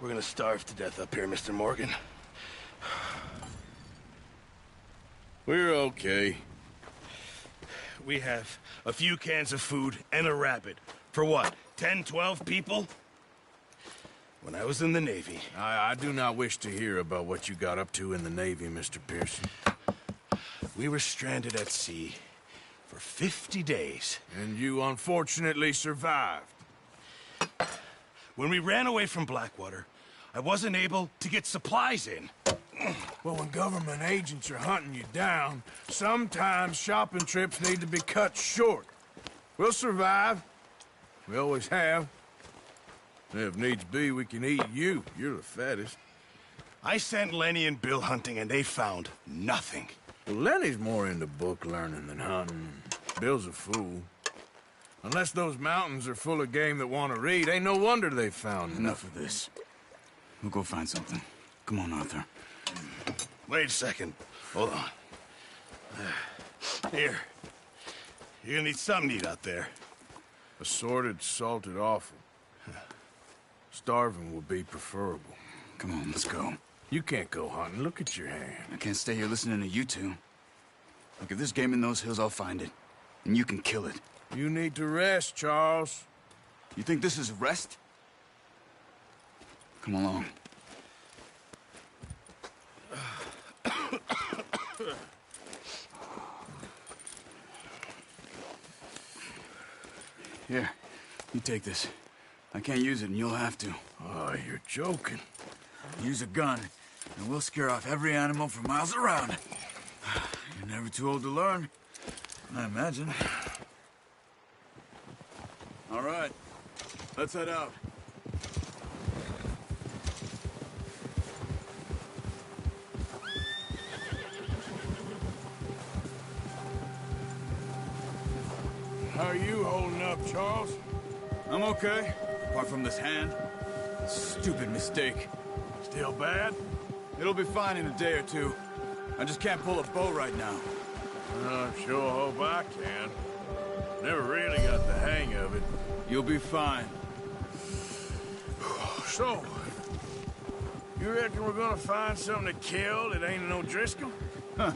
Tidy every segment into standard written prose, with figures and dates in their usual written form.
We're gonna starve to death up here, Mr. Morgan. We're okay. We have a few cans of food and a rabbit. For what, 10, 12 people? When I was in the Navy... I do not wish to hear about what you got up to in the Navy, Mr. Pearson. We were stranded at sea for 50 days. And you unfortunately survived. When we ran away from Blackwater, I wasn't able to get supplies in. Well, when government agents are hunting you down, sometimes shopping trips need to be cut short. We'll survive. We always have. If needs be, we can eat you. You're the fattest. I sent Lenny and Bill hunting, and they found nothing. Well, Lenny's more into book learning than hunting. Bill's a fool. Unless those mountains are full of game that want to read, ain't no wonder they found Enough of this. We'll go find something. Come on, Arthur. Wait a second. Hold on. Here. You're gonna need something to eat out there. Assorted, salted offal. Starving would be preferable. Come on, let's go. You can't go hunting. Look at your hand. I can't stay here listening to you two. Look, if there's game in those hills, I'll find it. And you can kill it. You need to rest, Charles. You think this is rest? Come along. Here, you take this. I can't use it, and you'll have to. Oh, you're joking. Use a gun, and we'll scare off every animal for miles around. You're never too old to learn, I imagine. All right, let's head out. How are you holding up, Charles? I'm okay, apart from this hand. Stupid mistake. Still bad? It'll be fine in a day or two. I just can't pull a bow right now. I sure hope I can. Never really got the hang of it. You'll be fine. So, you reckon we're gonna find something to kill that ain't no Driscoll? Huh.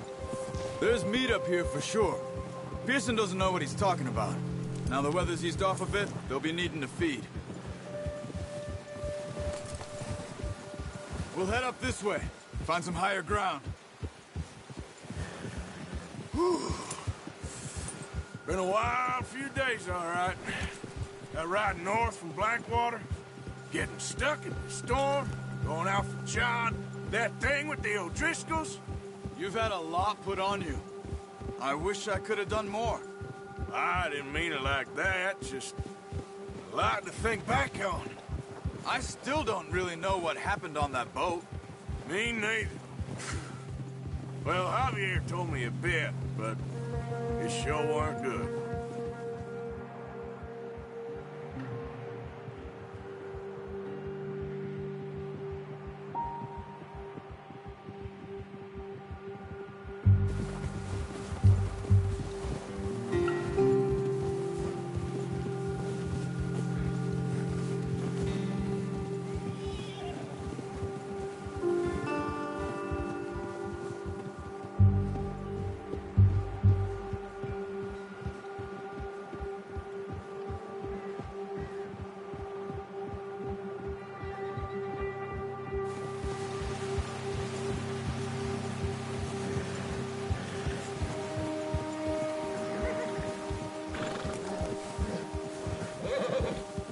There's meat up here for sure. Pearson doesn't know what he's talking about. Now the weather's eased off a bit, they'll be needing to feed. We'll head up this way. Find some higher ground. Whew. Been a wild few days, all right. That ride north from Blackwater, getting stuck in the storm, going out for John, that thing with the O'Driscolls. You've had a lot put on you. I wish I could have done more. I didn't mean it like that, just a lot to think back on. I still don't really know what happened on that boat. Me neither. Well, Javier told me a bit, but it sure weren't good.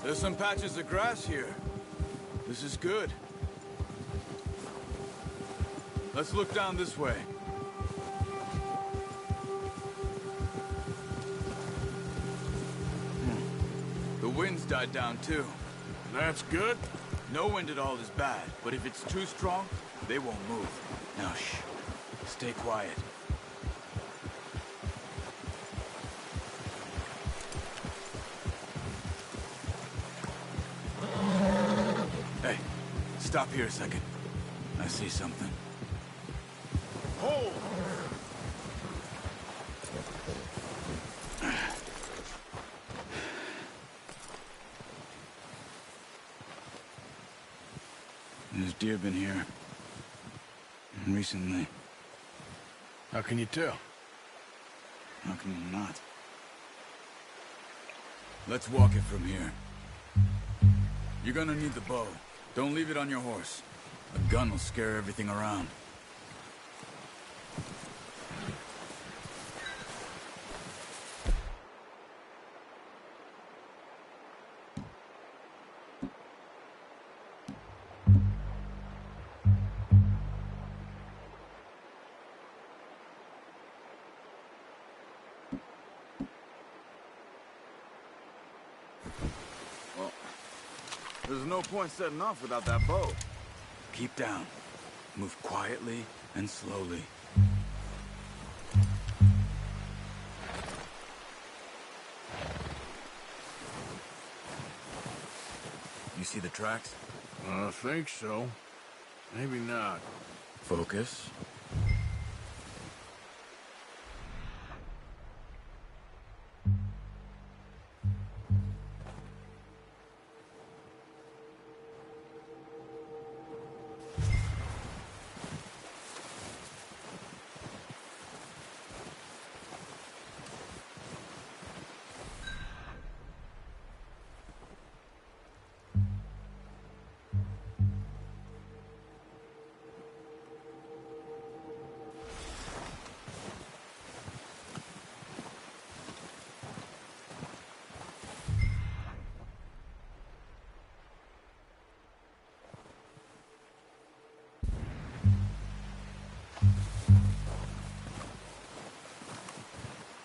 There's some patches of grass here. This is good. Let's look down this way. The wind's died down too. That's good. No wind at all is bad, but if it's too strong, they won't move. Now shh. Stay quiet. Hey, stop here a second. I see something. Hold! deer been here? Recently. How can you tell? How can you not? Let's walk it from here. You're gonna need the bow. Don't leave it on your horse. A gun will scare everything around. Well, there's no point setting off without that bow. Keep down. Move quietly and slowly. You see the tracks? I think so. Maybe not. Focus.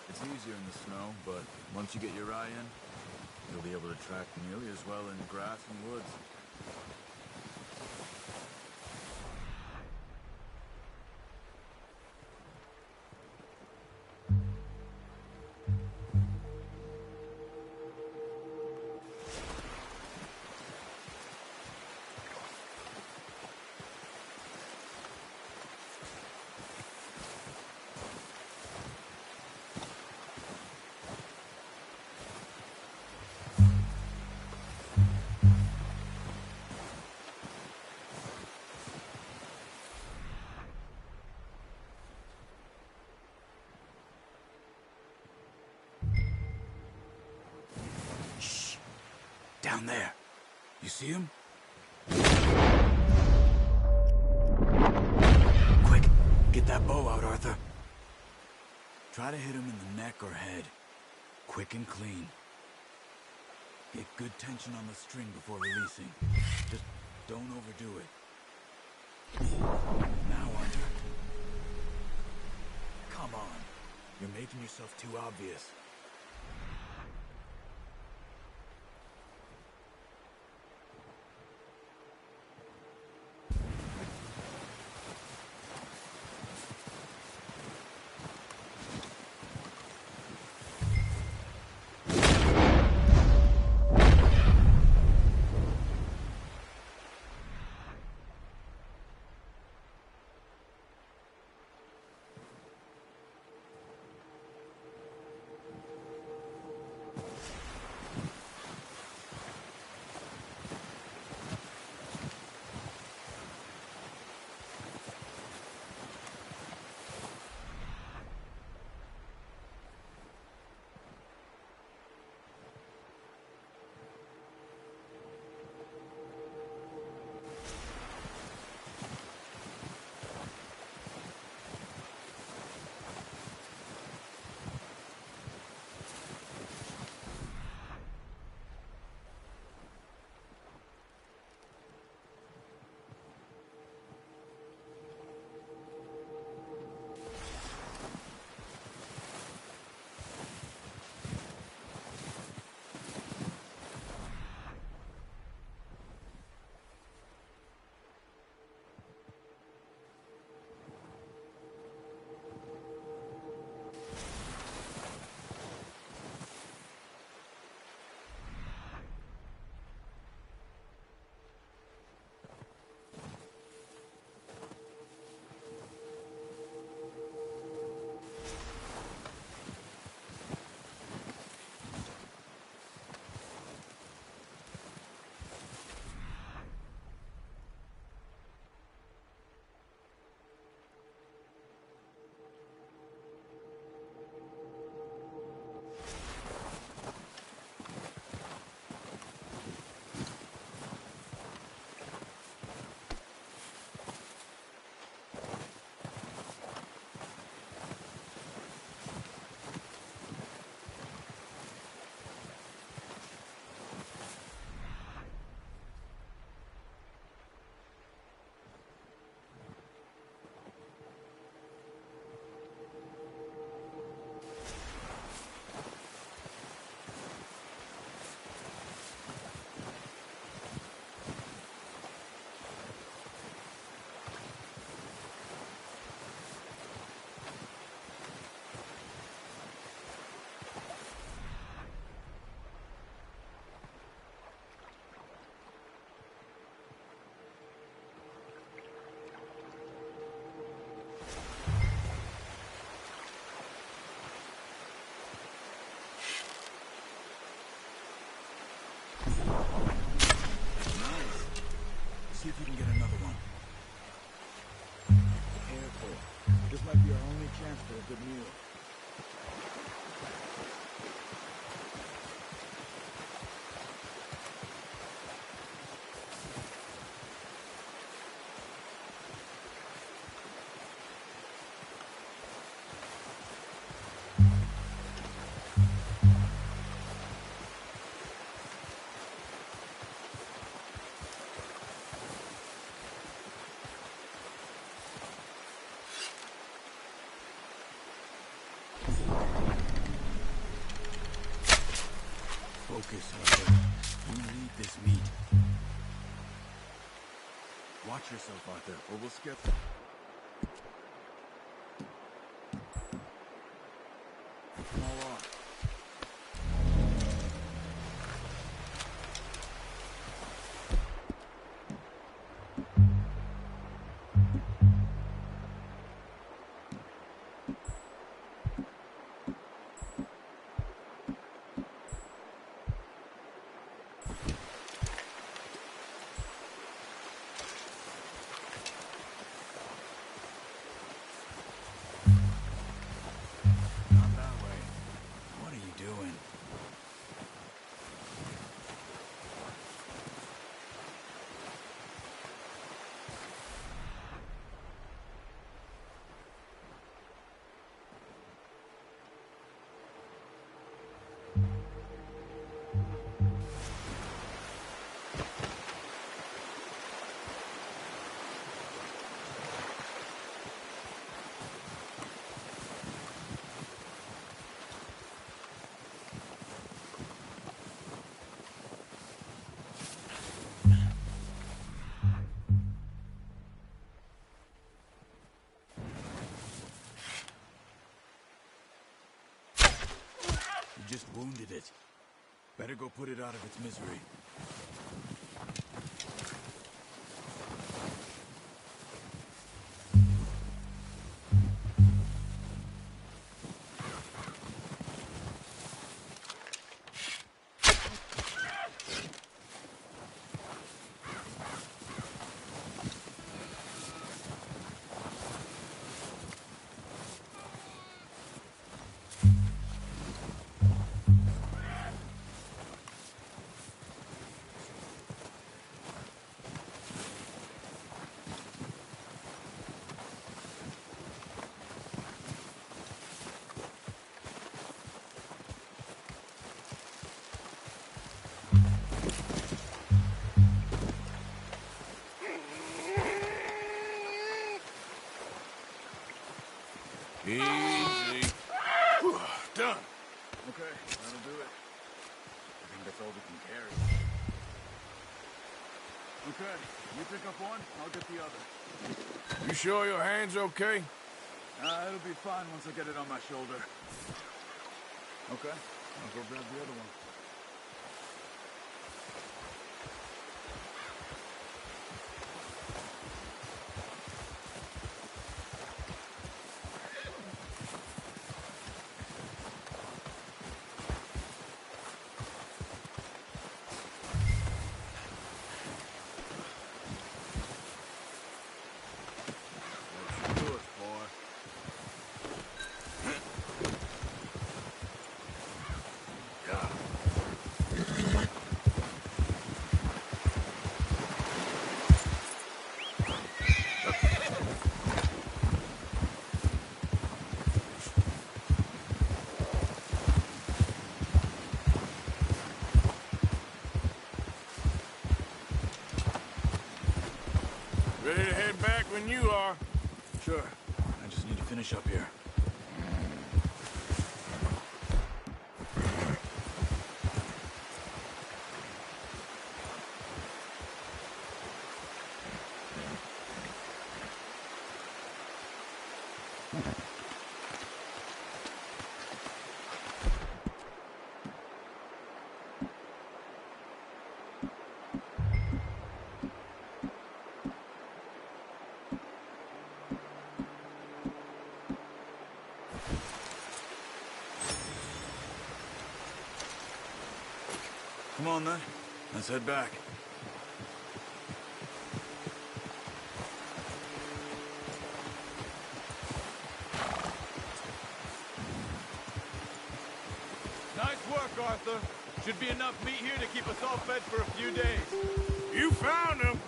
It's easier in the snow, but once you get your eye in, you'll be able to track nearly as well in grass and woods. Down there. You see him? Quick, get that bow out, Arthur. Try to hit him in the neck or head. Quick and clean. Get good tension on the string before releasing. Just don't overdo it. Now, Arthur. Come on. You're making yourself too obvious. Nice. See if you can get another one. Careful. This might be our only chance for a good meal. Focus, Arthur. You need this meat. Watch yourself, Arthur, or we'll skip. All off. Not that way. What are you doing? You just wounded it. Better go put it out of its misery. Easy. Whew, done. Okay, that'll do it. I think that's all we can carry. Okay, you pick up one, I'll get the other. You sure your hand's okay? It'll be fine once I get it on my shoulder. Okay, I'll go grab the other one. Let's do it, boy. Ready to head back when you are. Sure. I just need to finish up here. Come on, then. Let's head back. Nice work, Arthur. Should be enough meat here to keep us all fed for a few days. You found them.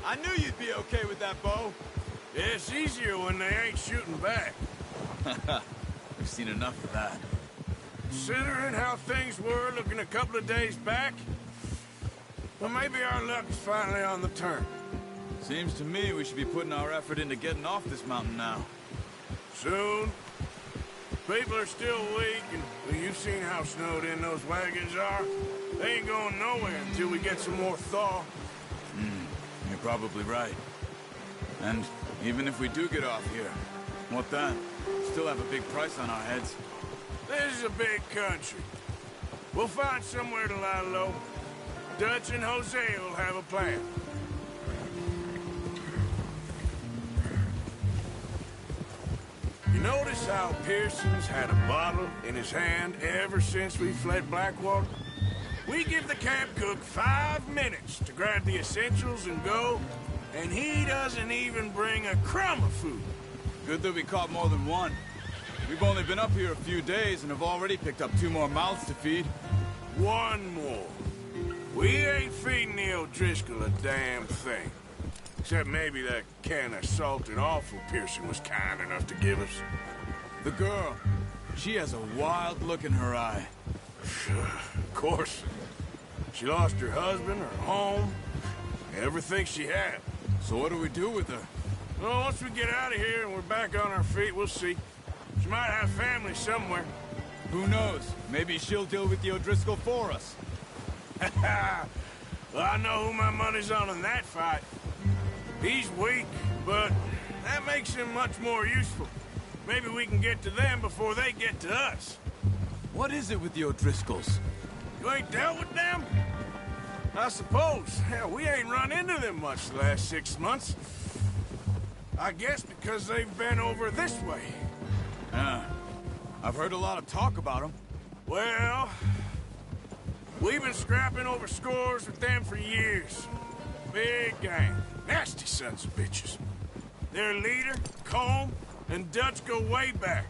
I knew you'd be okay with that bow. Yeah, it's easier when they ain't shooting back. We've seen enough of that. Considering how things were looking a couple of days back, well, maybe our luck's finally on the turn. Seems to me we should be putting our effort into getting off this mountain now. Soon. People are still weak, and well, you've seen how snowed in those wagons are. They ain't going nowhere until we get some more thaw. You're probably right. And even if we do get off here, what then? We still have a big price on our heads. This is a big country. We'll find somewhere to lie low. Dutch and Jose will have a plan. You notice how Pearson's had a bottle in his hand ever since we fled Blackwater? We give the camp cook 5 minutes to grab the essentials and go, and he doesn't even bring a crumb of food. Good that we caught more than one. We've only been up here a few days and have already picked up 2 more mouths to feed. 1 more. We ain't feeding the O'Driscoll a damn thing. Except maybe that can of salted offal Pearson was kind enough to give us. The girl, she has a wild look in her eye. Of course. She lost her husband, her home, everything she had. So what do we do with her? Well, once we get out of here and we're back on our feet, we'll see. She might have family somewhere. Who knows? Maybe she'll deal with the O'Driscoll for us. Well, I know who my money's on in that fight. He's weak, but that makes him much more useful. Maybe we can get to them before they get to us. What is it with the O'Driscolls? You ain't dealt with them? I suppose. Hell, we ain't run into them much the last 6 months. I guess because they've been over this way. I've heard a lot of talk about them. Well, we've been scrapping over scores with them for years. Big gang. Nasty sons of bitches. Their leader, Combe, and Dutch go way back.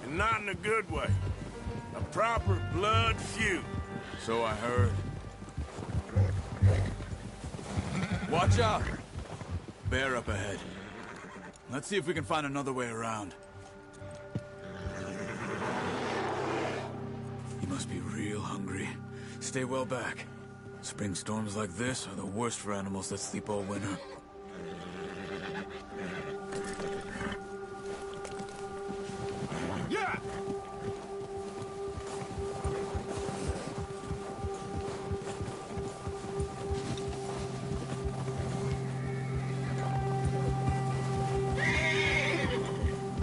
And not in a good way. A proper blood feud. So I heard. Watch out! Bear up ahead. Let's see if we can find another way around. You must be real hungry. Stay well back. Spring storms like this are the worst for animals that sleep all winter. Yeah!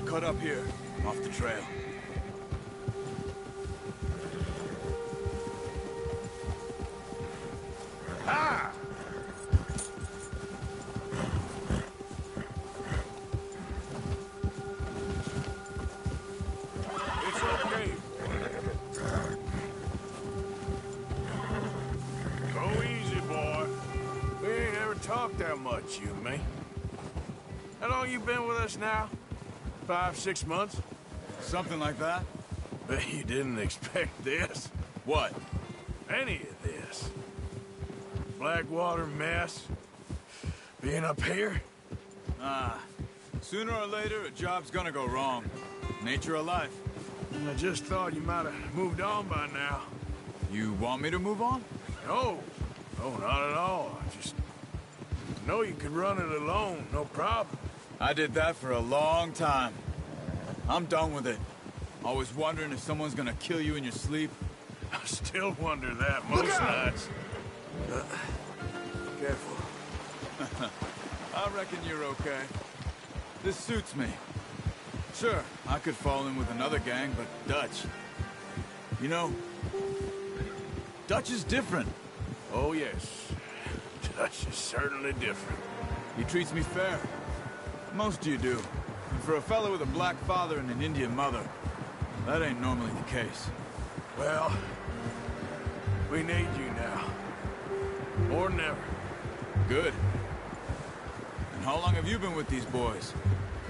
Cut up here, off the trail. Ah! It's okay. Go easy, boy. We ain't ever talked that much, you and me. How long you been with us now? 5, 6 months? Something like that? Bet you didn't expect this. What? Any of this. Blackwater mess. Being up here? Sooner or later, a job's gonna go wrong. Nature of life. I just thought you might have moved on by now. You want me to move on? No. No, not at all. I just know you could run it alone, no problem. I did that for a long time. I'm done with it. Always wondering if someone's gonna kill you in your sleep. I still wonder that most nights. Careful. I reckon you're okay. This suits me. Sure, I could fall in with another gang, but Dutch... You know, Dutch is different. Oh, yes. Dutch is certainly different. He treats me fair. Most of you do. And for a fellow with a black father and an Indian mother, that ain't normally the case. Well, we need you now. More than ever. Good. And how long have you been with these boys?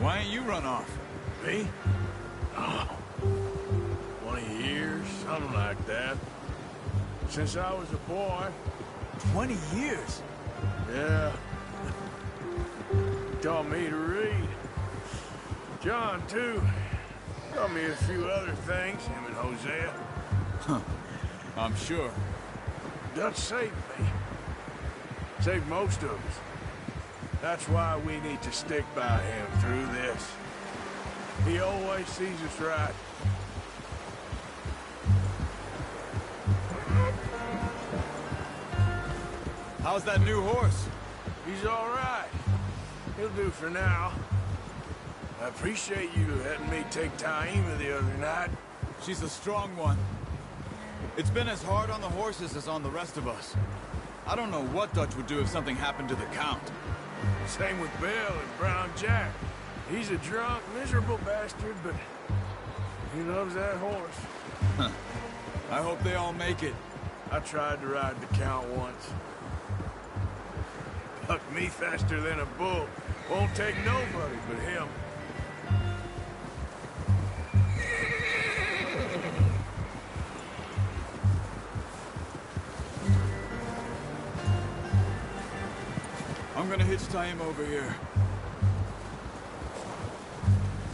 Why ain't you run off? Me? Oh, 20 years, something like that. Since I was a boy. 20 years? Yeah. Taught me to read. John, too. Taught me a few other things, him and Hosea. Huh. I'm sure. Dutch saved me. Saved most of us. That's why we need to stick by him through this. He always sees us right. How's that new horse? He's all right. He'll do for now. I appreciate you letting me take Taima the other night. She's a strong one. It's been as hard on the horses as on the rest of us. I don't know what Dutch would do if something happened to the Count. Same with Bill and Brown Jack. He's a drunk, miserable bastard, but he loves that horse. Huh. I hope they all make it. I tried to ride the Count once. Bucked me faster than a bull. Won't take nobody but him. I'm gonna hitch Taima over here.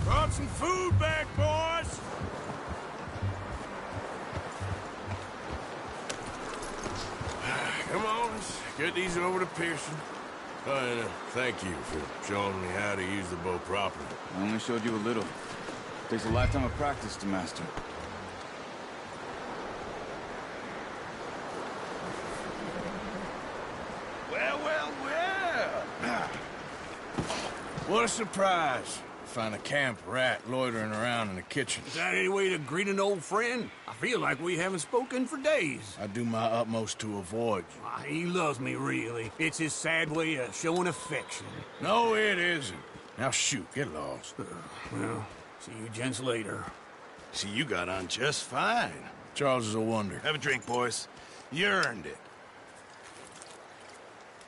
Brought some food back, boys! Come on, let's get these over to Pearson. And thank you for showing me how to use the bow properly. I only showed you a little. Takes a lifetime of practice to master. Well, well, well! What a surprise. Find a camp rat loitering around in the kitchen. Is that any way to greet an old friend? I feel like we haven't spoken for days. I do my utmost to avoid you. He loves me, really. It's his sad way of showing affection. No, it isn't. Now shoot, get lost. Well, see you gents later. See, you got on just fine. Charles is a wonder. Have a drink, boys. You earned it.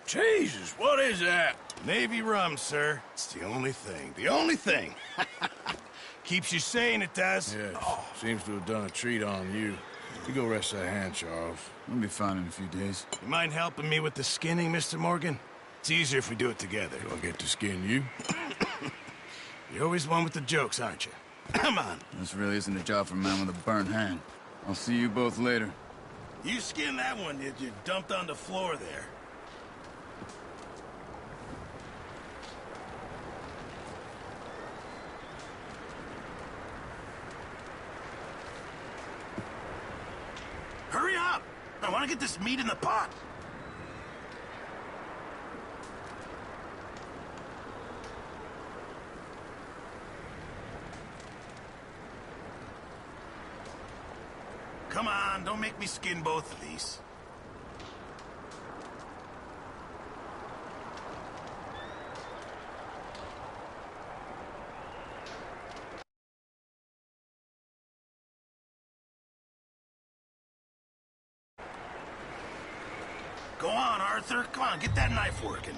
Jesus, what is that? Navy rum, sir. It's the only thing. The only thing. Keeps you sane, it does. Yes, seems to have done a treat on you. You go rest that hand, Charles. I'll be fine in a few days. You mind helping me with the skinning, Mr. Morgan? It's easier if we do it together. Do I get to skin you? You're always one with the jokes, aren't you? Come on. This really isn't a job for a man with a burnt hand. I'll see you both later. You skinned that one that you dumped on the floor there. Hurry up! I want to get this meat in the pot. Come on, don't make me skin both of these. Go on, Arthur. Come on, get that knife working.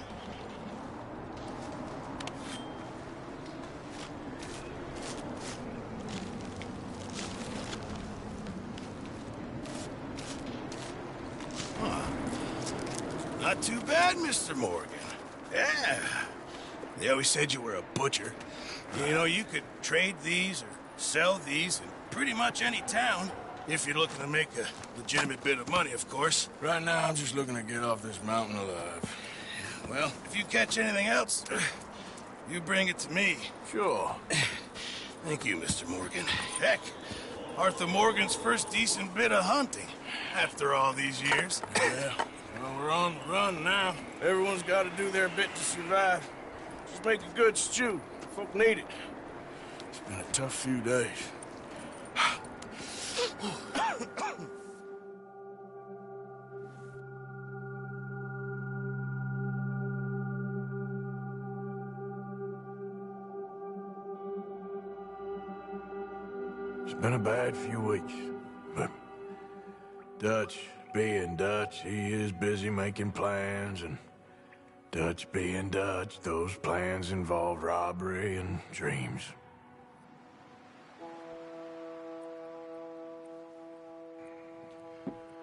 Not too bad, Mr. Morgan. Yeah. They always said you were a butcher. You know, you could trade these or sell these in pretty much any town. If you're looking to make a legitimate bit of money, of course. Right now, I'm just looking to get off this mountain alive. Well, if you catch anything else, you bring it to me. Sure. Thank you, Mr. Morgan. Heck, Arthur Morgan's first decent bit of hunting after all these years. Yeah. Well, we're on the run now. Everyone's got to do their bit to survive. Just make a good stew. Folk need it. It's been a tough few days. It's been a bad few weeks, but Dutch, being Dutch, he is busy making plans, and Dutch being Dutch, those plans involve robbery and dreams.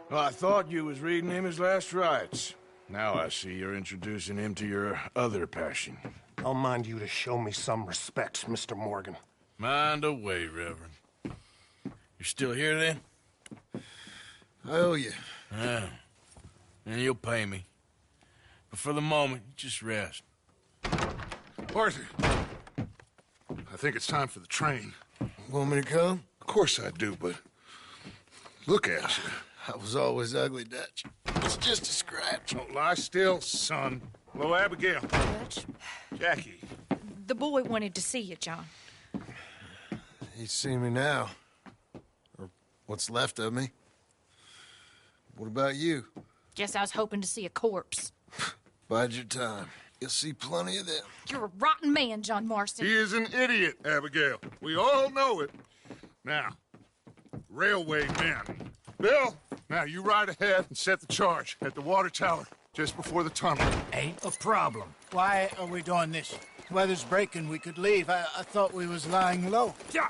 Well, I thought you was reading him his last rites. Now I see you're introducing him to your other passion. I'll mind you to show me some respect, Mr. Morgan. Mind away, Reverend. You're still here, then? I owe you. Yeah. And you'll pay me. But for the moment, just rest. Arthur, I think it's time for the train. Want me to come? Of course I do, but look at you. I was always ugly, Dutch. It's just a scratch. Don't lie still, son. Hello, Abigail. Dutch, Jackie. the boy wanted to see you, John. He's seen me now. Or what's left of me. What about you? Guess I was hoping to see a corpse. Bide your time. You'll see plenty of them. You're a rotten man, John Marston. He is an idiot, Abigail. We all know it. Now, railway men. Bill, now you ride ahead and set the charge at the water tower just before the tunnel. Ain't a problem. Why are we doing this? Weather's breaking. We could leave. I thought we was lying low. Yeah,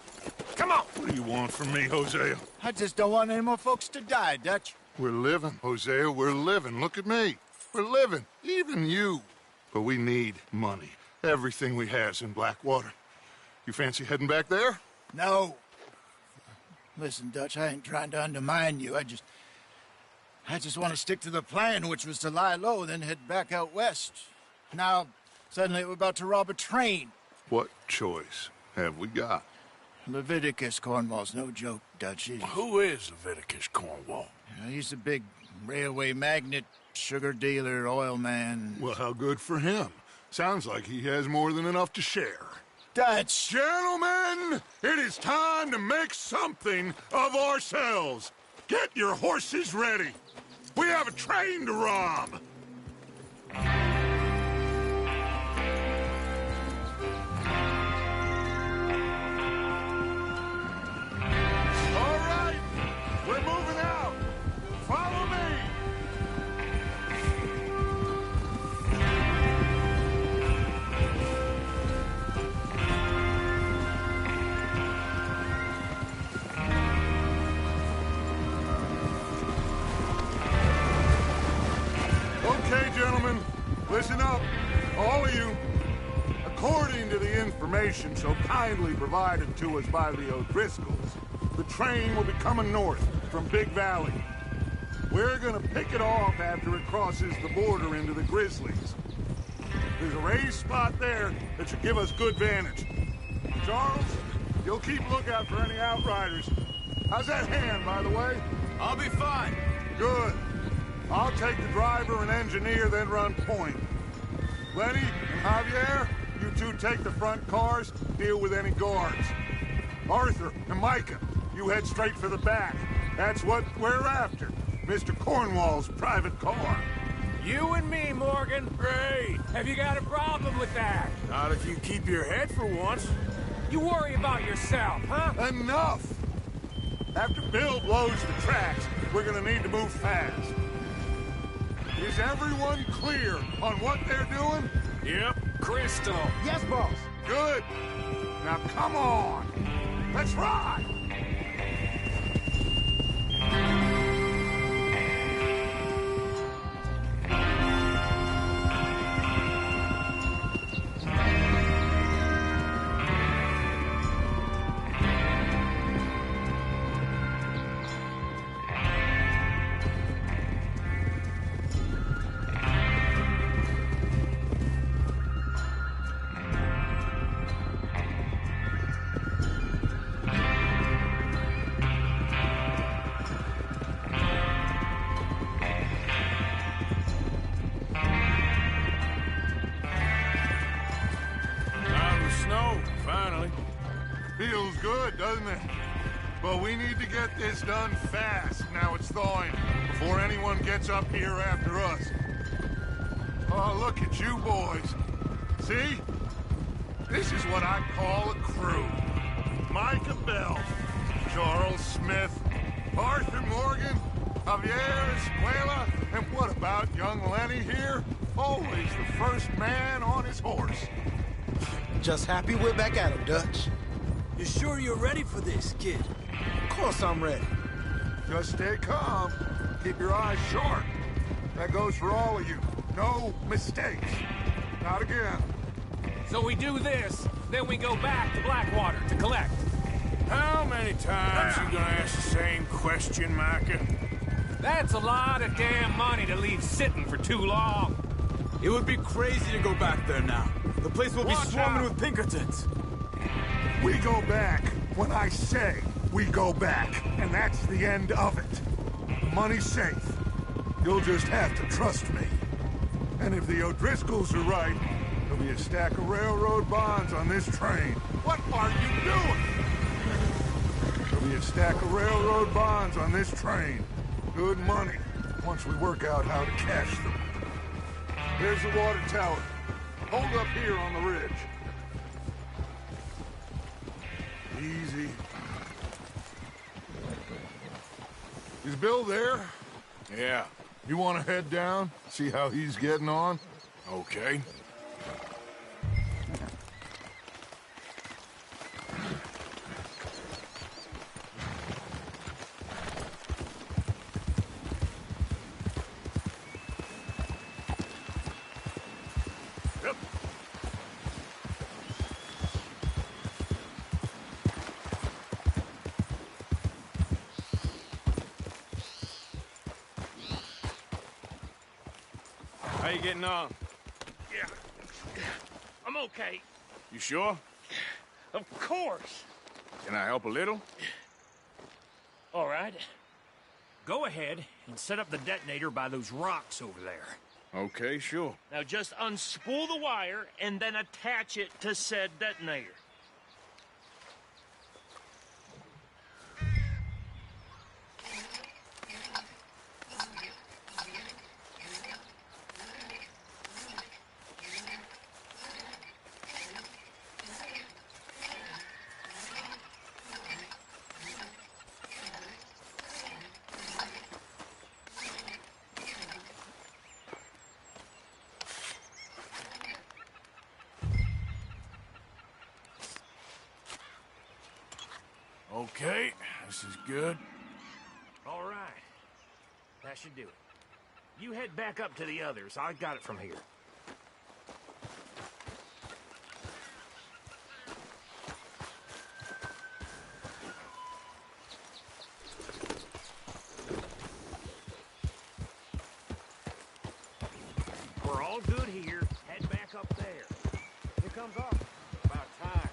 come on. What do you want from me, Hosea? I just don't want any more folks to die, Dutch. We're living, Hosea. We're living. Look at me. We're living. Even you. But we need money. Everything we has in Blackwater. You fancy heading back there? No. Listen, Dutch, I ain't trying to undermine you. I just want to stick to the plan, which was to lie low, then head back out west. Now, suddenly we're about to rob a train. What choice have we got? Leviticus Cornwall's no joke, Dutch. Who is Leviticus Cornwall? He's a big railway magnate, sugar dealer, oil man. Well, how good for him. Sounds like he has more than enough to share. Dutch! Gentlemen, it is time to make something of ourselves. Get your horses ready. We have a train to rob. All right, we're moving out. Follow me. Okay, gentlemen, listen up, all of you. According to the information so kindly provided to us by the O'Driscolls, the train will be coming north from Big Valley. We're gonna pick it off after it crosses the border into the Grizzlies. There's a raised spot there that should give us good vantage. Charles, you'll keep lookout for any outriders. How's that hand, by the way? I'll be fine. Good. I'll take the driver and engineer, then run point. Lenny and Javier, you two take the front cars, deal with any guards. Arthur and Micah, you head straight for the back. That's what we're after. Mr. Cornwall's private car. You and me, Morgan. Great. Have you got a problem with that? Not if you keep your head for once. You worry about yourself, huh? Enough! After Bill blows the tracks, we're gonna need to move fast. Is everyone clear on what they're doing? Yep. Crystal. Yes, boss. Good. Now come on. Let's ride! Feels good, doesn't it? But we need to get this done fast, now it's thawing, before anyone gets up here after us. Oh, look at you boys. See? This is what I call a crew. Micah Bell, Charles Smith, Arthur Morgan, Javier's about young Lenny here? Always the first man on his horse. Just happy we're back at him, Dutch. You sure you're ready for this, kid? Of course I'm ready. Just stay calm. Keep your eyes sharp. That goes for all of you. No mistakes. Not again. So we do this, then we go back to Blackwater to collect. How many times you gonna ask the same question, Micah? That's a lot of damn money to leave sitting for too long. It would be crazy to go back there now. The place will be Watch swarming out. with Pinkertons. We go back when I say we go back, and that's the end of it. The money's safe. You'll just have to trust me. And if the O'Driscolls are right, there'll be a stack of railroad bonds on this train. What are you doing? There'll be a stack of railroad bonds on this train. Good money, once we work out how to cash them. There's the water tower. Hold up here on the ridge. Easy. Is Bill there? Yeah, You want to head down? See how he's getting on? okay. Yep. How you getting on? Yeah. I'm okay. You sure? Of course. Can I help a little? All right. Go ahead and set up the detonator by those rocks over there. Okay, sure. Now just unspool the wire and then attach it to said detonator. Okay, this is good. All right. That should do it. You head back up to the others. I got it from here. We're all good here. Head back up there. Here comes up. About time.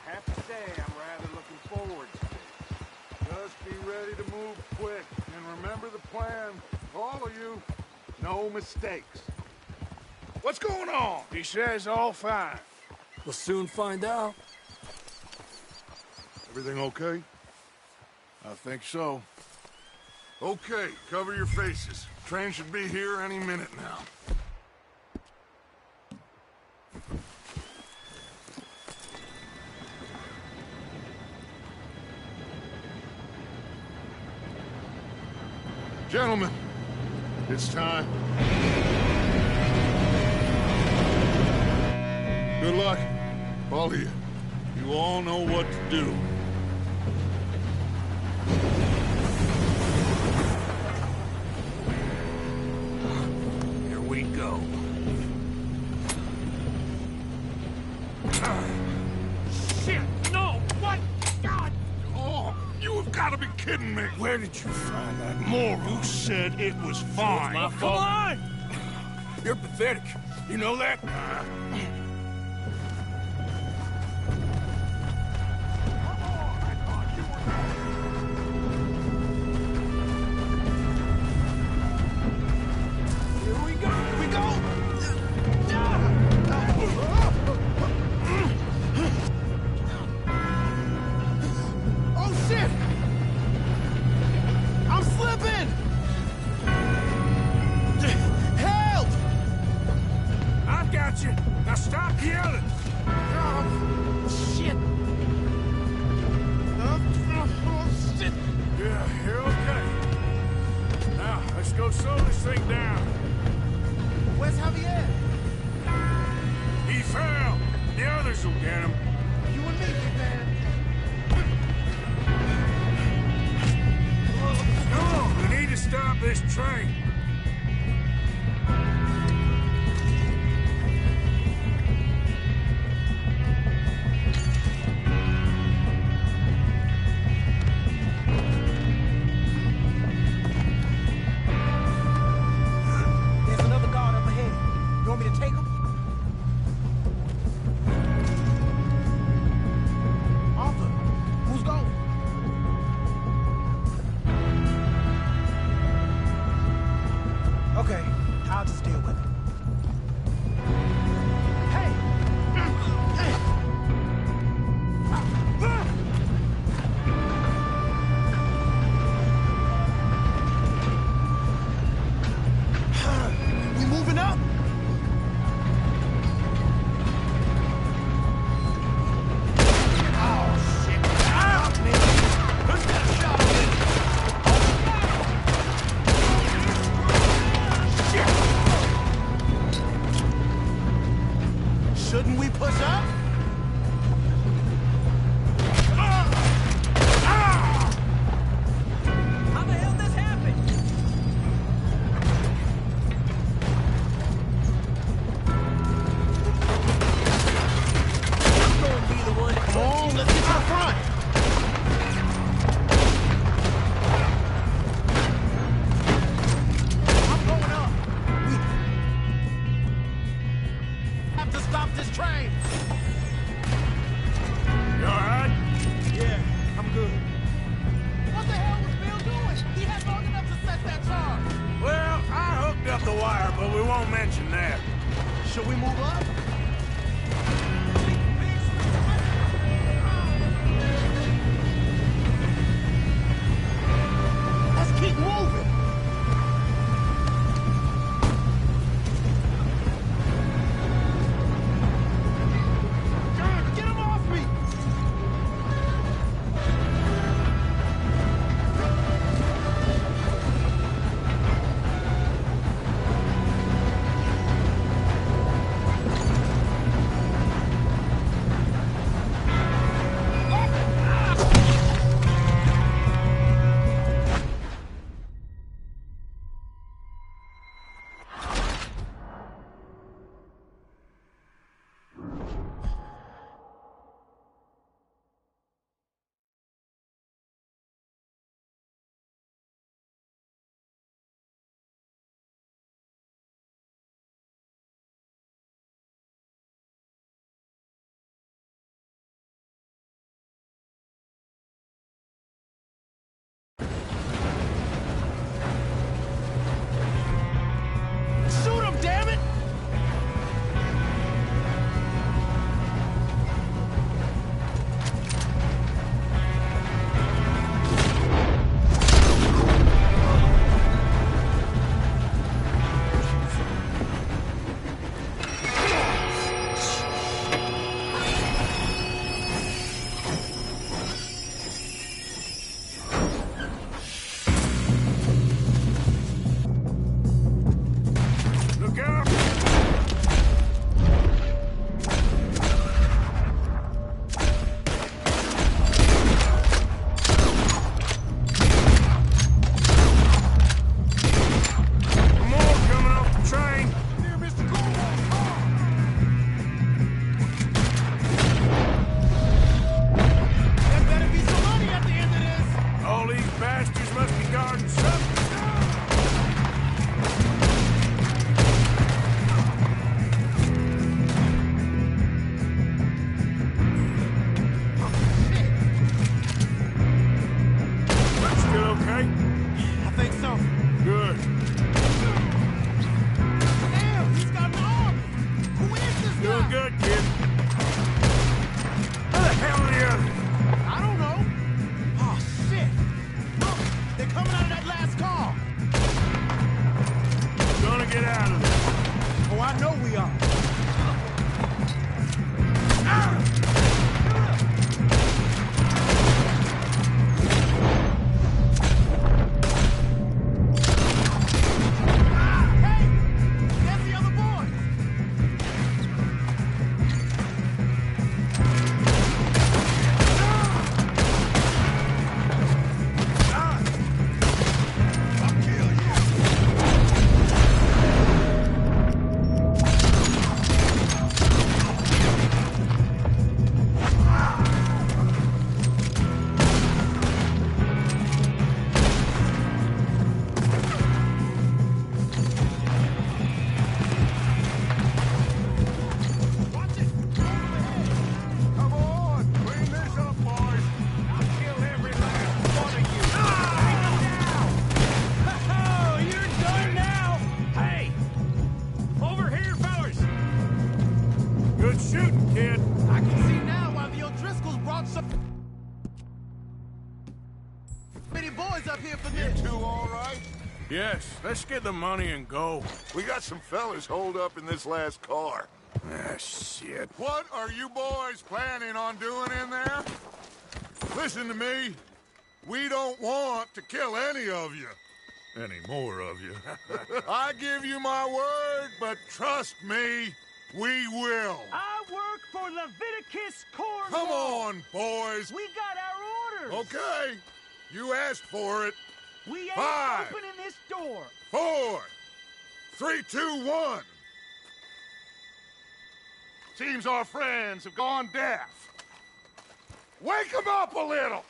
Have to say, I'm rather looking forward to it. Just be ready to move quick. And remember the plan. All of you, no mistakes. What's going on? He says all fine. We'll soon find out. Everything okay? I think so. Okay, cover your faces. Train should be here any minute now. Gentlemen, it's time. Good luck, all of you. You all know what to do. Here we go. Shit! No! What? God! Oh, you have got to be kidding me. Where did you find that More who said it was fine. My Come fault. on! You're pathetic. You know that? Here we go! Here we go! Oh, shit! I'm slipping! Help! I've got you. Now stop. go slow this thing down. Where's Javier? He fell. The others will get him. You and me, big man. Come on, we need to stop this train. There's another guard up ahead. You want me to take him? Arthur, who's going? Okay, I'll just deal with it. Hey! We moving up? Oh, shit. Ah! Who's got a shot on it? Shit! Shouldn't we push up? How the hell this happened? I'm gonna be the one. Come on, let's get to the front. I'm going up. We have to stop this train. You alright? Yeah, I'm good. What the hell was Bill doing? He had long enough to set that charge. Well, I hooked up the wire, but we won't mention that. Should we move up? Let's keep moving. John, get him off me! Shoot him, damn it! Look out! More coming off the train. Near Mr. Cornwall's car. There better be some money at the end of this. All these bastards must be guarding something. Still okay? I think so. Good. Damn, he's got an army. Who is this Doing guy? good, kid. Where the hell are the others? I don't know. Oh, shit. Look, they're coming out of that last car. Gonna get out of there. Oh, I know we are. Yes, let's get the money and go. We got some fellas holed up in this last car. Ah, shit. What are you boys planning on doing in there? Listen to me. We don't want to kill any of you. Any more of you. I give you my word, but trust me, we will. I work for Leviticus Cornwall. Come on, boys. We got our orders. Okay. You asked for it. We ain't 5, opening this door. 4, 3, 2, 1. Seems our friends have gone deaf. Wake them up a little.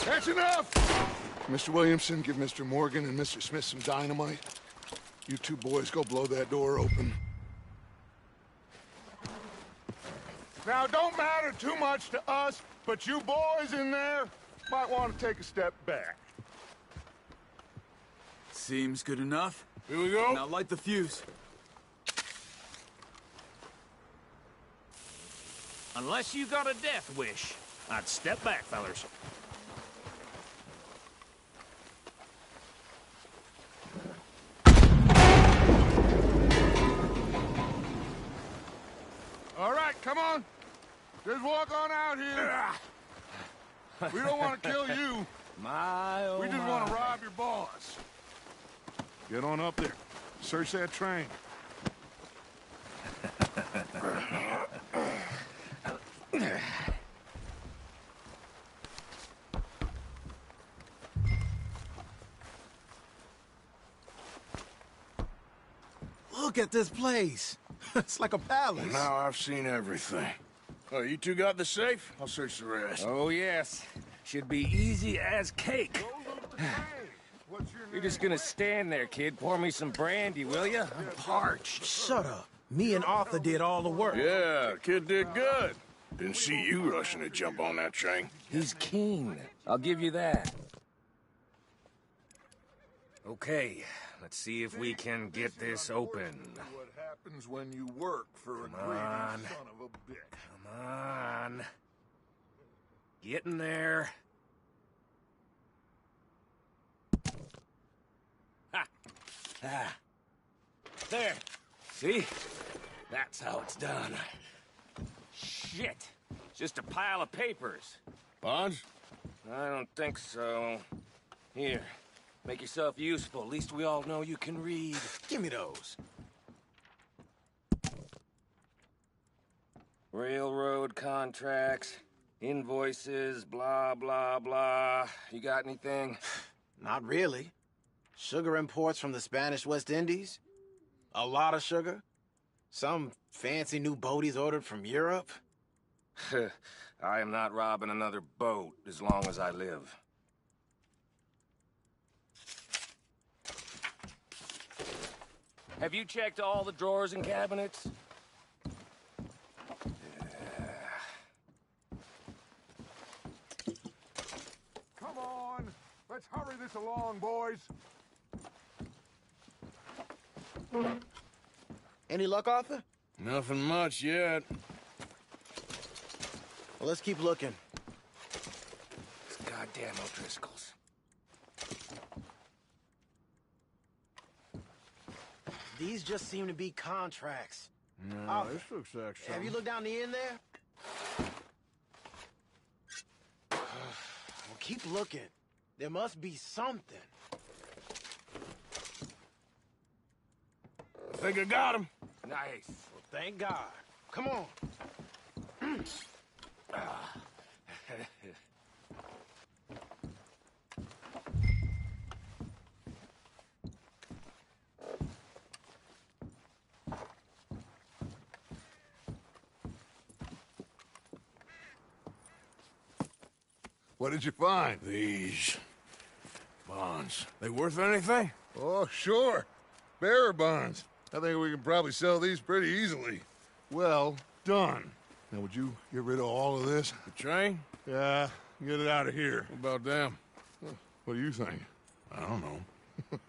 That's enough! Mr. Williamson, give Mr. Morgan and Mr. Smith some dynamite. You two boys go blow that door open. Now, don't matter too much to us, but you boys in there might want to take a step back. Seems good enough. Here we go. Now light the fuse. Unless you got a death wish, I'd step back, fellers. All right, come on. Just walk on out here. We don't want to kill you. My, oh We just want to rob your boss. Get on up there. Search that train. Look at this place. It's like a palace. Now I've seen everything. Oh, you two got the safe? I'll search the rest. Oh, yes. Should be easy as cake. You're just gonna stand there, kid. Pour me some brandy, will you? I'm parched. Shut up. Me and Arthur did all the work. Yeah, kid did good. Didn't see you rushing to jump on that train. He's keen. I'll give you that. Okay, let's see if we can get this open. What happens when you work for a greedy on. son of a bitch? Come on. Get in there. Ha! Ah. There. See? That's how it's done. Shit. Just a pile of papers. Bonds? I don't think so. Here. Make yourself useful. At least we all know you can read. Give me those. Railroad contracts, invoices, blah, blah, blah. You got anything? Not really. Sugar imports from the Spanish West Indies. A lot of sugar. Some fancy new boat he's ordered from Europe. I am not robbing another boat as long as I live. Have you checked all the drawers and cabinets? Come on. Let's hurry this along, boys. Any luck, Arthur? Nothing much yet. Well, let's keep looking. These goddamn O'Driscolls. These just seem to be contracts. No, this looks like something. Have you looked down the end there? Well, keep looking. There must be something. I think I got him. Nice. Well, thank God. Come on. What did you find? These bonds. They worth anything? Oh, sure. Bearer bonds. I think we can probably sell these pretty easily. Well done. Now, would you get rid of all of this? The train? Yeah, get it out of here. What about them? What do you think? I don't know.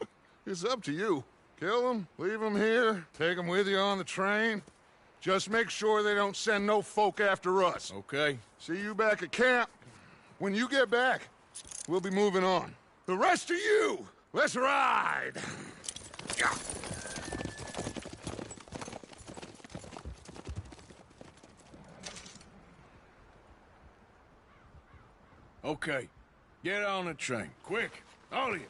It's up to you. Kill them, leave them here, take them with you on the train. Just make sure they don't send no folk after us. Okay. See you back at camp. When you get back, we'll be moving on. The rest of you, let's ride! Yeah. Okay. Get on the train. Quick. All of you.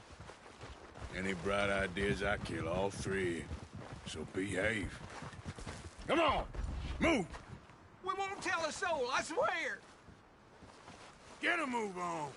Any bright ideas, I kill all three. So behave. Come on! Move! We won't tell a soul, I swear! Get a move on!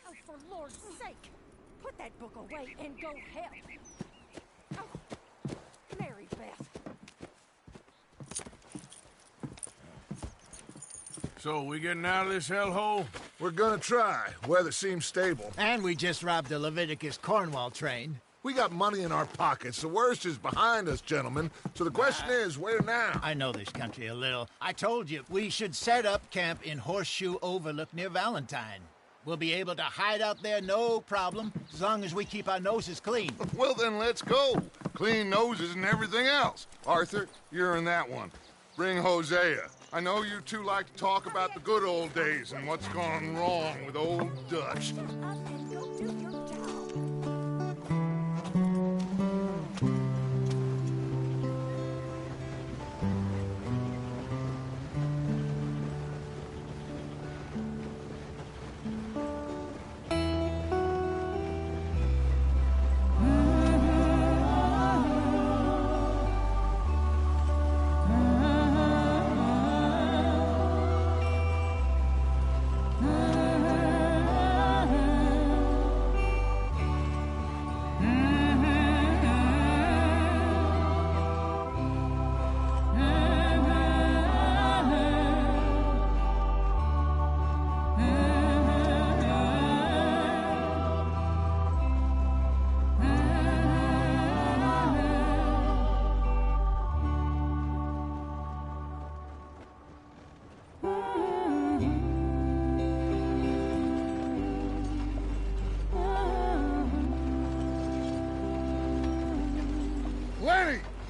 Oh, for Lord's sake! Put that book away and go help! Oh, Mary Beth. So, we getting out of this hellhole? We're gonna try. Weather seems stable. And we just robbed the Leviticus Cornwall train. We got money in our pockets. The worst is behind us, gentlemen. So the question is, where now? I know this country a little. I told you, we should set up camp in Horseshoe Overlook near Valentine. We'll be able to hide out there, no problem, as long as we keep our noses clean. Well, then let's go. Clean noses and everything else. Arthur, you're in that one. Bring Hosea. I know you two like to talk about the good old days and what's gone wrong with old Dutch.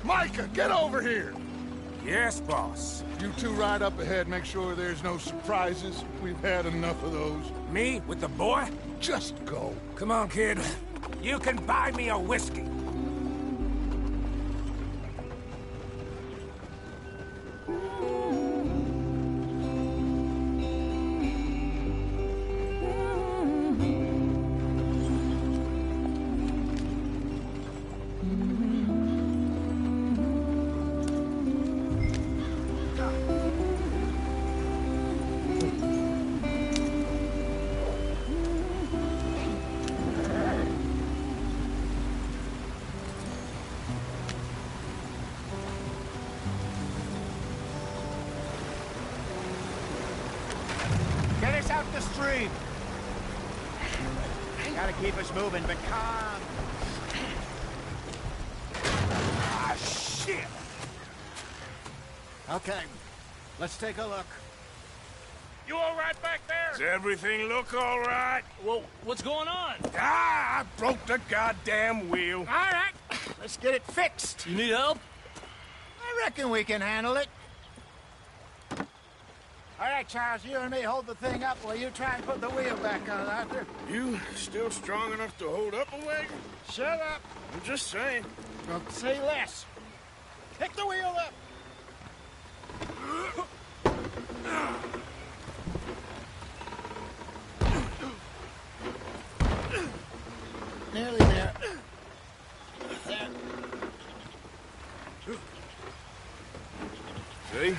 Micah, get over here! Yes, boss. You two ride up ahead, make sure there's no surprises. We've had enough of those. Me? With the boy? Just go. Come on, kid. You can buy me a whiskey. Get us out the stream. Gotta keep us moving, but calm. Ah, shit! Okay, let's take a look. You all right back there? Does everything look all right? Well, what's going on? Ah, I broke the goddamn wheel. All right, let's get it fixed. You need help? I reckon we can handle it. All right, Charles, you and me hold the thing up while you try and put the wheel back on, Arthur. You still strong enough to hold up a wagon? Shut up. I'm just saying. Don't say less. Pick the wheel up. Nearly there. There. See?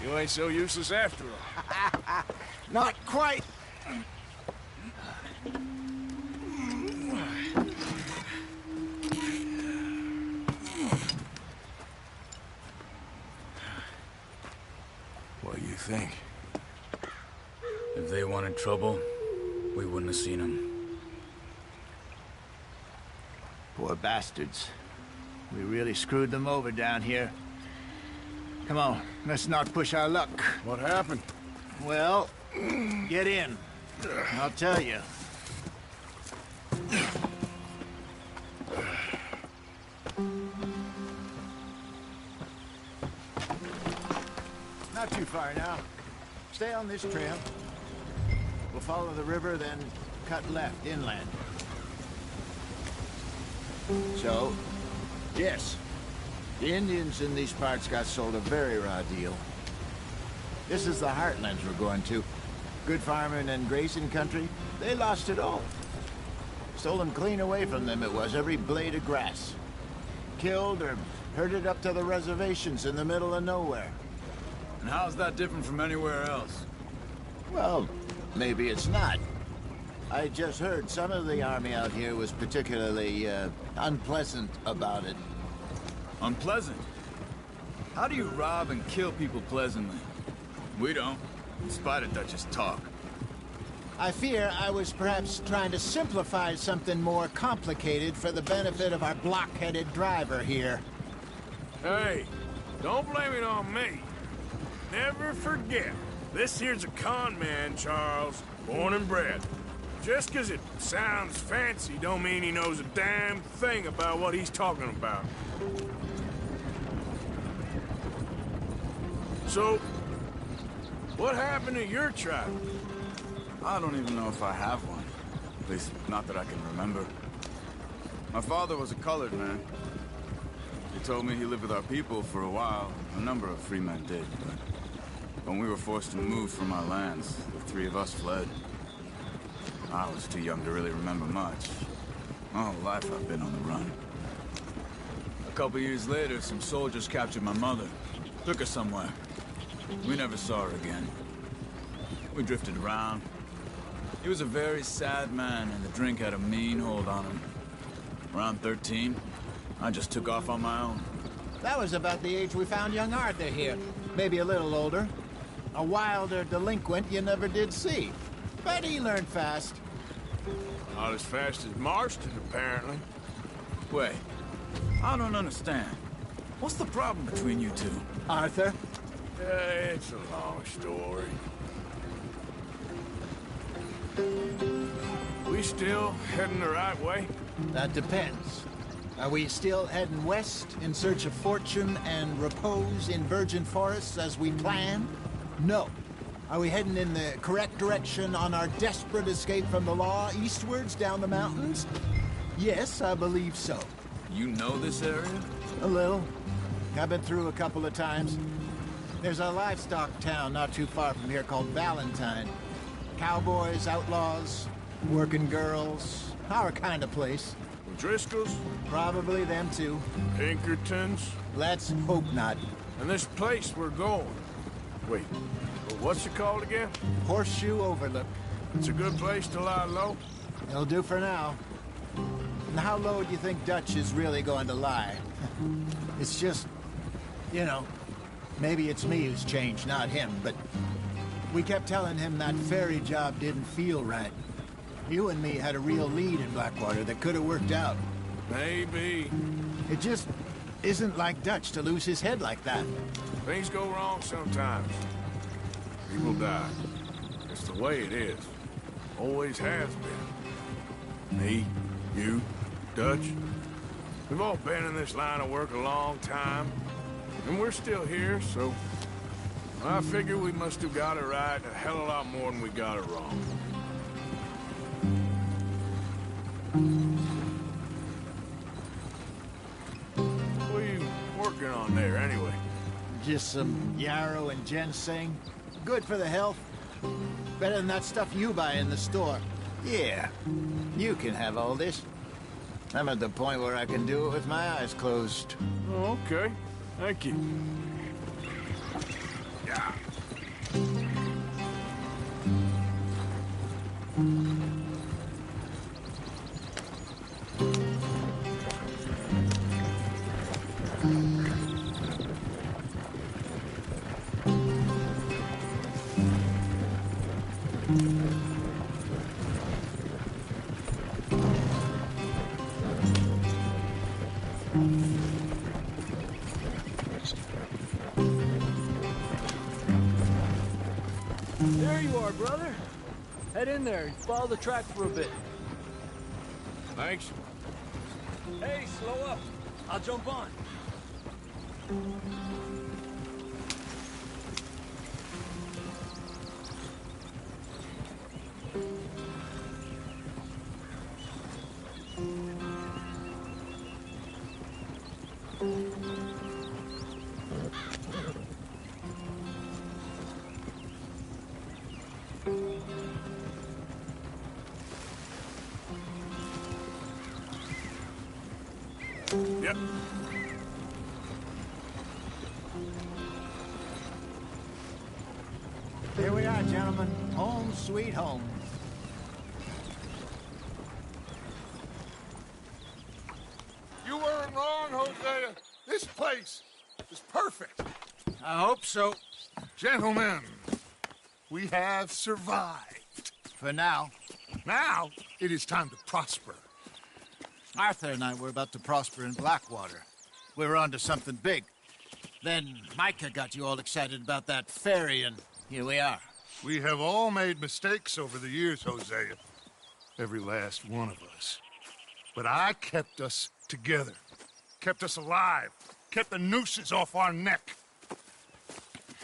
You ain't so useless after all. Not quite. What do you think? If they wanted trouble, we wouldn't have seen them. Poor bastards. We really screwed them over down here. Come on, let's not push our luck. What happened? Well, get in. I'll tell you. Not too far now. Stay on this trail. We'll follow the river, then cut left inland. So, yes, the Indians in these parts got sold a very raw deal. This is the heartlands we're going to. Good farming and grazing country, they lost it all. Stolen clean away from them it was, every blade of grass. Killed or herded up to the reservations in the middle of nowhere. And how's that different from anywhere else? Well, maybe it's not. I just heard some of the army out here was particularly, unpleasant about it. Unpleasant? How do you rob and kill people pleasantly? We don't, in spite of Dutch's talk. I fear I was perhaps trying to simplify something more complicated for the benefit of our block-headed driver here. Hey, don't blame it on me. Never forget, this here's a con man, Charles, born and bred. Just 'cause it sounds fancy don't mean he knows a damn thing about what he's talking about. So, what happened to your tribe? I don't even know if I have one. At least, not that I can remember. My father was a colored man. He told me he lived with our people for a while. A number of free men did, but when we were forced to move from our lands, the three of us fled. I was too young to really remember much. My whole life I've been on the run. A couple years later, some soldiers captured my mother. Took her somewhere. We never saw her again. We drifted around. He was a very sad man, and the drink had a mean hold on him. Around 13, I just took off on my own. That was about the age we found young Arthur here. Maybe a little older. A wilder delinquent you never did see. But he learned fast. Not as fast as Marston, apparently. Wait, I don't understand. What's the problem between you two? Arthur? It's a long story. We still heading the right way? That depends. Are we still heading west in search of fortune and repose in virgin forests as we planned? No. Are we heading in the correct direction on our desperate escape from the law eastwards down the mountains? Yes, I believe so. You know this area? A little. I've been through a couple of times. There's a livestock town not too far from here called Valentine. Cowboys, outlaws, working girls, our kind of place. Driscolls? Probably them too. Pinkertons? Let's hope not. And this place we're going. Wait, what's it called again? Horseshoe Overlook. It's a good place to lie low? It'll do for now. And how low do you think Dutch is really going to lie? It's just, you know, maybe it's me who's changed, not him, but we kept telling him that ferry job didn't feel right. You and me had a real lead in Blackwater that could have worked out. Maybe. It just isn't like Dutch to lose his head like that. Things go wrong sometimes. People die. It's the way it is. Always has been. Me, you, Dutch. We've all been in this line of work a long time. And we're still here, so... I figure we must have got it right a hell of a lot more than we got it wrong. What are you working on there, anyway? Just some yarrow and ginseng. Good for the health. Better than that stuff you buy in the store. Yeah, you can have all this. I'm at the point where I can do it with my eyes closed. Oh, okay. Thank you. Yeah. There you are, brother. Head in there and follow the track for a bit. Thanks. Hey, slow up. I'll jump on. Yep. Here we are, gentlemen. Home sweet home. You weren't wrong, Hosea. This place is perfect. I hope so. Gentlemen, we have survived. For now. Now, it is time to prosper. Arthur and I were about to prosper in Blackwater. We were onto something big. Then Micah got you all excited about that ferry, and here we are. We have all made mistakes over the years, Hosea. Every last one of us. But I kept us together. Kept us alive. Kept the nooses off our neck.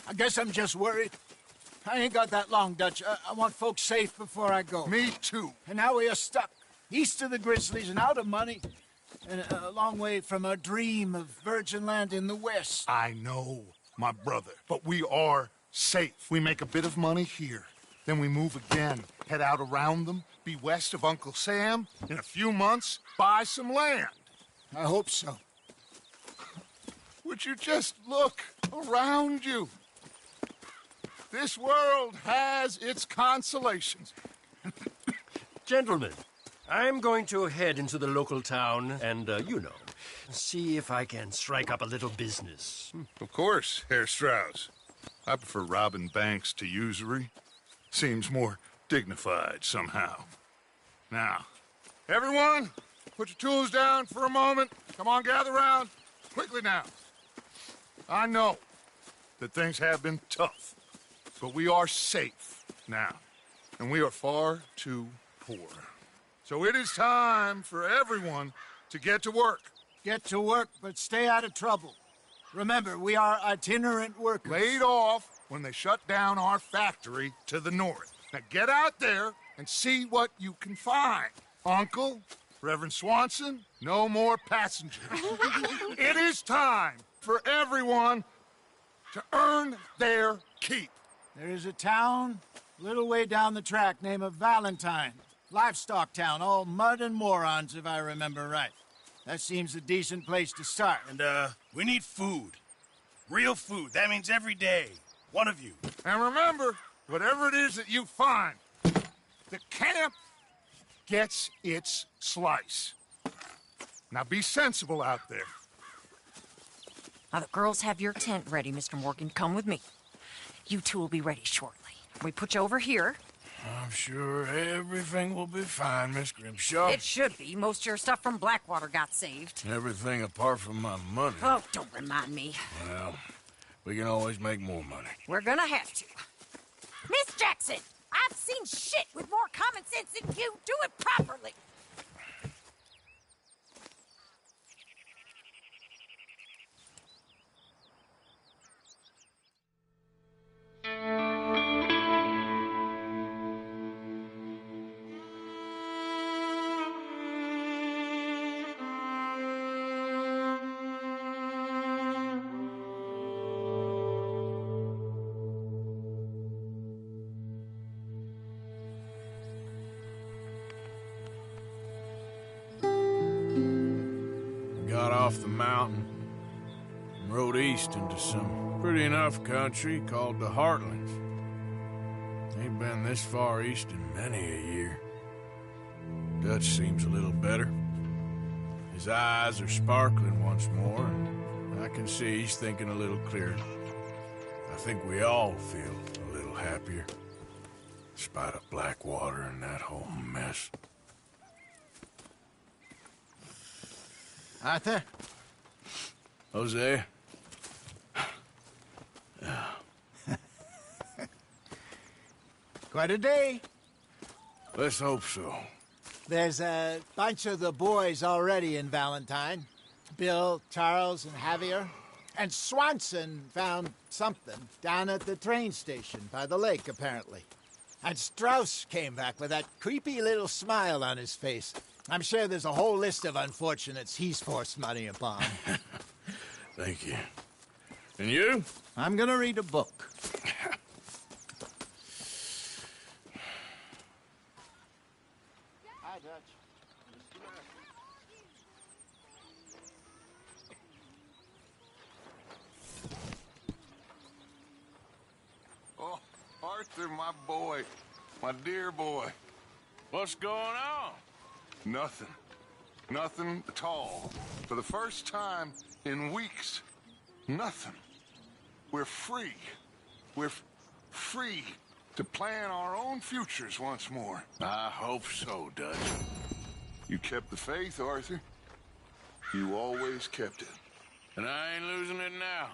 I guess I'm just worried. I ain't got that long, Dutch. I want folks safe before I go. Me too. And now we are stuck. East of the Grizzlies and out of money. And a long way from our dream of virgin land in the west. I know, my brother. But we are safe. We make a bit of money here. Then we move again. Head out around them. Be west of Uncle Sam. In a few months, buy some land. I hope so. Would you just look around you? This world has its consolations. Gentlemen, I'm going to head into the local town and, see if I can strike up a little business. Of course, Herr Strauss. I prefer robbing banks to usury. Seems more dignified somehow. Now, everyone, put your tools down for a moment. Come on, gather round. Quickly now. I know that things have been tough, but we are safe now, and we are far too poor. So it is time for everyone to get to work. Get to work, but stay out of trouble. Remember, we are itinerant workers. Laid off when they shut down our factory to the north. Now get out there and see what you can find. Uncle, Reverend Swanson, no more passengers. It is time for everyone to earn their keep. There is a town a little way down the track named Valentine. Livestock town, all mud and morons, if I remember right. That seems a decent place to start. And, we need food. Real food. That means every day. One of you. And remember, whatever it is that you find, the camp gets its slice. Now be sensible out there. Now, the girls have your tent ready, Mr. Morgan. Come with me. You two will be ready shortly. We put you over here. I'm sure everything will be fine, Miss Grimshaw. It should be. Most of your stuff from Blackwater got saved. Everything apart from my money. Oh, don't remind me. Well, we can always make more money. We're gonna have to. Miss Jackson, I've seen shit with more common sense than you. Do it properly. Got off the mountain and rode east into some pretty enough country called the Heartlands. Ain't been this far east in many a year. Dutch seems a little better. His eyes are sparkling once more, and I can see he's thinking a little clearer. I think we all feel a little happier, in spite of Blackwater and that whole mess. Arthur? Jose? Quite a day. Let's hope so. There's a bunch of the boys already in Valentine. Bill, Charles, and Javier. And Swanson found something down at the train station by the lake, apparently. And Strauss came back with that creepy little smile on his face. I'm sure there's a whole list of unfortunates he's forced money upon. Thank you. And you? I'm gonna read a book. Hi, Dutch. Oh, Arthur, my boy. My dear boy. What's going on? Nothing. Nothing at all. For the first time in weeks, nothing. We're free. We're free to plan our own futures once more. I hope so, Dutch. You kept the faith, Arthur. You always kept it. And I ain't losing it now.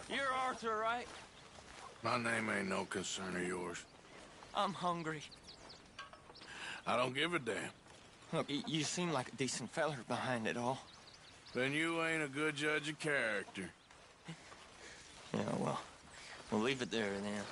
You're Arthur, right? My name ain't no concern of yours. I'm hungry. I don't give a damn. Look, you seem like a decent feller behind it all. Then you ain't a good judge of character. Yeah, well, we'll leave it there then.